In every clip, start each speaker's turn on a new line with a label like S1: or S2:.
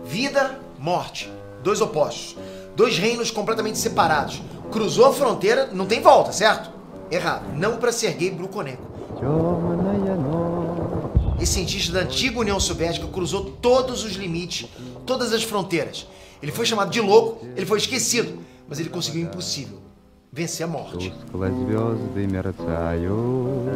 S1: Vida, morte. Dois opostos. Dois reinos completamente separados. Cruzou a fronteira, não tem volta, certo? Errado. Não para Sergei Brukhonenko. Esse cientista da antiga União Soviética cruzou todos os limites, todas as fronteiras. Ele foi chamado de louco, ele foi esquecido, mas ele conseguiu o impossível. Vencer a morte. O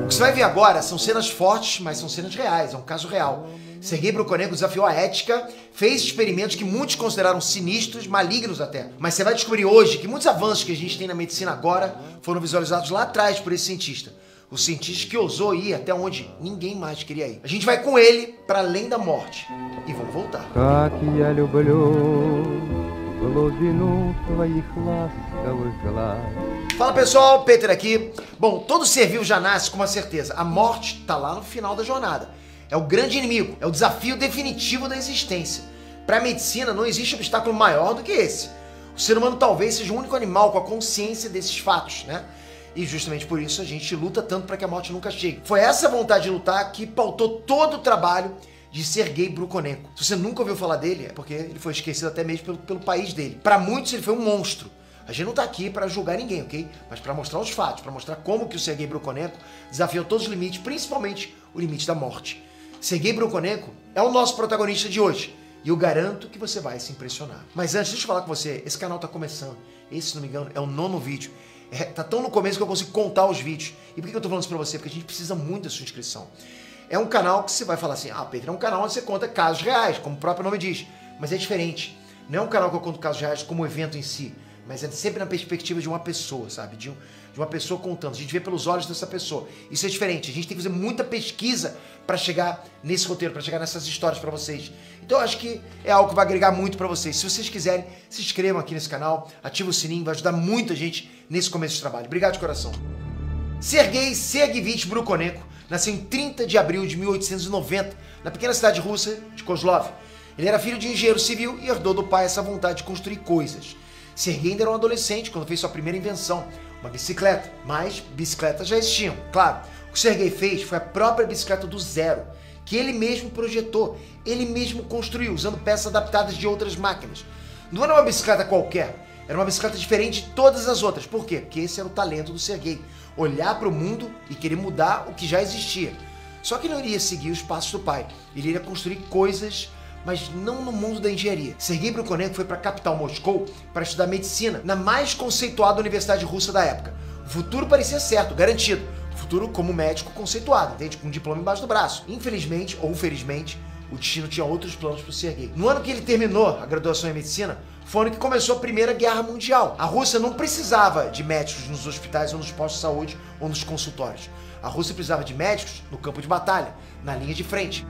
S1: que você vai ver agora são cenas fortes, mas são cenas reais, é um caso real. Sergei Brukhonenko desafiou a ética, fez experimentos que muitos consideraram sinistros, malignos até. Mas você vai descobrir hoje que muitos avanços que a gente tem na medicina agora foram visualizados lá atrás por esse cientista. O cientista que ousou ir até onde ninguém mais queria ir. A gente vai com ele para além da morte. E vamos voltar. Fala pessoal, Peter aqui. Bom, todo ser vivo já nasce com uma certeza. A morte está lá no final da jornada. É o grande inimigo, é o desafio definitivo da existência. Para a medicina não existe obstáculo maior do que esse. O ser humano talvez seja o único animal com a consciência desses fatos, né? E justamente por isso a gente luta tanto para que a morte nunca chegue. Foi essa vontade de lutar que pautou todo o trabalho de Sergei Brukhonenko. Se você nunca ouviu falar dele, é porque ele foi esquecido até mesmo pelo país dele. Para muitos ele foi um monstro. A gente não tá aqui para julgar ninguém, ok? Mas para mostrar os fatos, para mostrar como que o Sergei Brukhonenko desafiou todos os limites, principalmente o limite da morte. Sergei Brukhonenko é o nosso protagonista de hoje. E eu garanto que você vai se impressionar. Mas antes, deixa eu falar com você, esse canal tá começando. Esse, se não me engano, é o 9º vídeo. Tá tão no começo que eu consigo contar os vídeos. E por que eu tô falando isso pra você? Porque a gente precisa muito da sua inscrição. É um canal que você vai falar assim, Pedro, é um canal onde você conta casos reais, como o próprio nome diz. Mas é diferente. Não é um canal que eu conto casos reais como o evento em si, mas é sempre na perspectiva de uma pessoa, sabe? De uma pessoa contando. A gente vê pelos olhos dessa pessoa. Isso é diferente. A gente tem que fazer muita pesquisa para chegar nesse roteiro, para chegar nessas histórias para vocês. Então eu acho que é algo que vai agregar muito para vocês. Se vocês quiserem, se inscrevam aqui nesse canal, ativa o sininho, vai ajudar muita gente nesse começo de trabalho. Obrigado de coração. Sergei Sergeyevich Brukhonenko nasceu em 30 de abril de 1890, na pequena cidade russa de Kozlov. Ele era filho de engenheiro civil e herdou do pai essa vontade de construir coisas. Sergei ainda era um adolescente quando fez sua primeira invenção, uma bicicleta. Mas bicicletas já existiam, claro. O que Sergei fez foi a própria bicicleta do zero, que ele mesmo projetou, ele mesmo construiu, usando peças adaptadas de outras máquinas. Não era uma bicicleta qualquer, era uma bicicleta diferente de todas as outras. Por quê? Porque esse era o talento do Sergei, olhar para o mundo e querer mudar o que já existia. Só que ele não iria seguir os passos do pai, ele iria construir coisas, mas não no mundo da engenharia. Sergei Brukhonenko foi para a capital Moscou para estudar medicina na mais conceituada universidade russa da época. O futuro parecia certo, garantido. O futuro como médico conceituado, entende? Com um diploma embaixo do braço. Infelizmente, ou felizmente, o destino tinha outros planos para o Sergei. No ano que ele terminou a graduação em medicina, foi o ano que começou a Primeira Guerra Mundial. A Rússia não precisava de médicos nos hospitais ou nos postos de saúde ou nos consultórios. A Rússia precisava de médicos no campo de batalha, na linha de frente.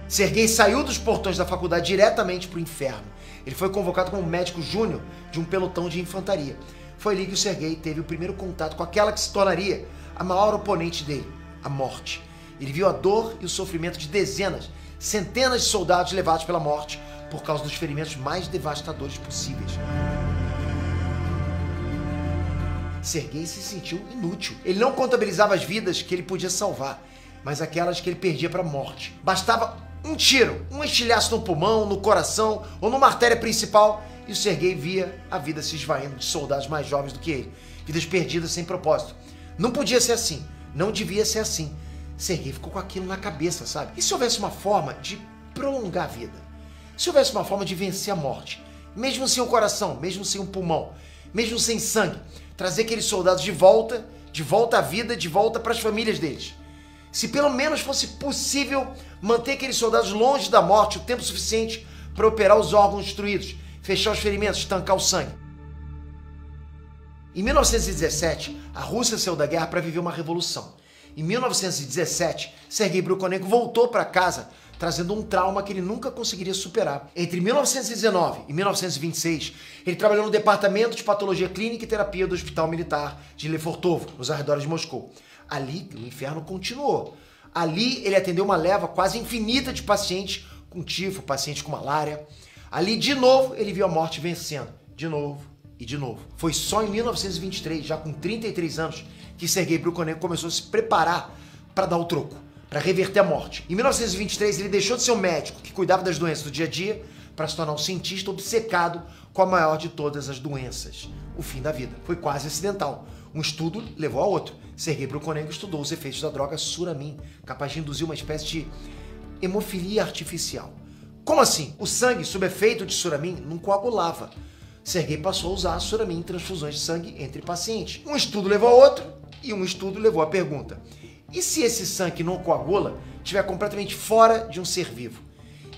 S1: Sergei saiu dos portões da faculdade diretamente para o inferno. Ele foi convocado como médico júnior de um pelotão de infantaria. Foi ali que o Sergei teve o primeiro contato com aquela que se tornaria a maior oponente dele, a morte. Ele viu a dor e o sofrimento de dezenas, centenas de soldados levados pela morte por causa dos ferimentos mais devastadores possíveis. Sergei se sentiu inútil. Ele não contabilizava as vidas que ele podia salvar, mas aquelas que ele perdia para a morte. Bastava um tiro, um estilhaço no pulmão, no coração ou numa artéria principal e o Sergei via a vida se esvaindo de soldados mais jovens do que ele. Vidas perdidas sem propósito. Não podia ser assim. Não devia ser assim. Sergei ficou com aquilo na cabeça, sabe? E se houvesse uma forma de prolongar a vida? Se houvesse uma forma de vencer a morte? Mesmo sem o coração, mesmo sem o pulmão, mesmo sem sangue, trazer aqueles soldados de volta à vida, de volta para as famílias deles. Se pelo menos fosse possível manter aqueles soldados longe da morte o tempo suficiente para operar os órgãos destruídos, fechar os ferimentos, estancar o sangue. Em 1917, a Rússia saiu da guerra para viver uma revolução. Em 1917, Sergei Brukhonenko voltou para casa trazendo um trauma que ele nunca conseguiria superar. Entre 1919 e 1926, ele trabalhou no Departamento de Patologia Clínica e Terapia do Hospital Militar de Lefortovo, nos arredores de Moscou. Ali, o inferno continuou. Ali, ele atendeu uma leva quase infinita de pacientes com tifo, pacientes com malária. Ali, de novo, ele viu a morte vencendo. De novo e de novo. Foi só em 1923, já com 33 anos, que Sergei Brukhonenko começou a se preparar para dar o troco, para reverter a morte. Em 1923, ele deixou de ser um médico que cuidava das doenças do dia a dia para se tornar um cientista obcecado com a maior de todas as doenças, o fim da vida. Foi quase acidental. Um estudo levou a outro. Sergei Brukhonenko estudou os efeitos da droga Suramin, capaz de induzir uma espécie de hemofilia artificial. Como assim? O sangue, sob efeito de Suramin, não coagulava. Sergei passou a usar a Suramin em transfusões de sangue entre pacientes. Um estudo levou a outro e um estudo levou à pergunta: e se esse sangue que não coagula estiver completamente fora de um ser vivo?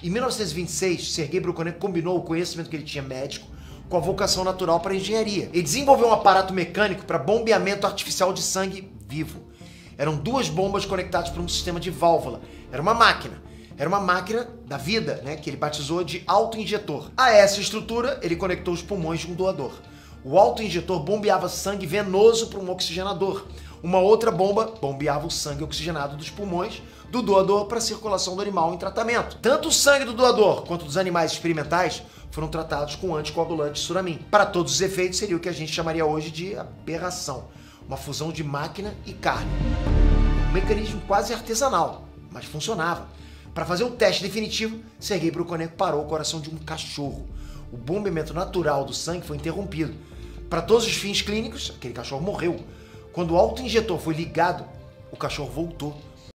S1: Em 1926, Sergei Brukhonenko combinou o conhecimento que ele tinha médico com a vocação natural para a engenharia. Ele desenvolveu um aparato mecânico para bombeamento artificial de sangue vivo. Eram duas bombas conectadas por um sistema de válvula. Era uma máquina. Era uma máquina da vida, né, que ele batizou de autoinjetor. A essa estrutura, ele conectou os pulmões de um doador. O autoinjetor bombeava sangue venoso para um oxigenador. Uma outra bomba bombeava o sangue oxigenado dos pulmões do doador para a circulação do animal em tratamento. Tanto o sangue do doador quanto dos animais experimentais foram tratados com anticoagulante Suramin. Para todos os efeitos, seria o que a gente chamaria hoje de aberração. Uma fusão de máquina e carne. Um mecanismo quase artesanal, mas funcionava. Para fazer o teste definitivo, Sergei Brukhonenko parou o coração de um cachorro. O bombeamento natural do sangue foi interrompido. Para todos os fins clínicos, aquele cachorro morreu. Quando o autoinjetor foi ligado, o cachorro voltou.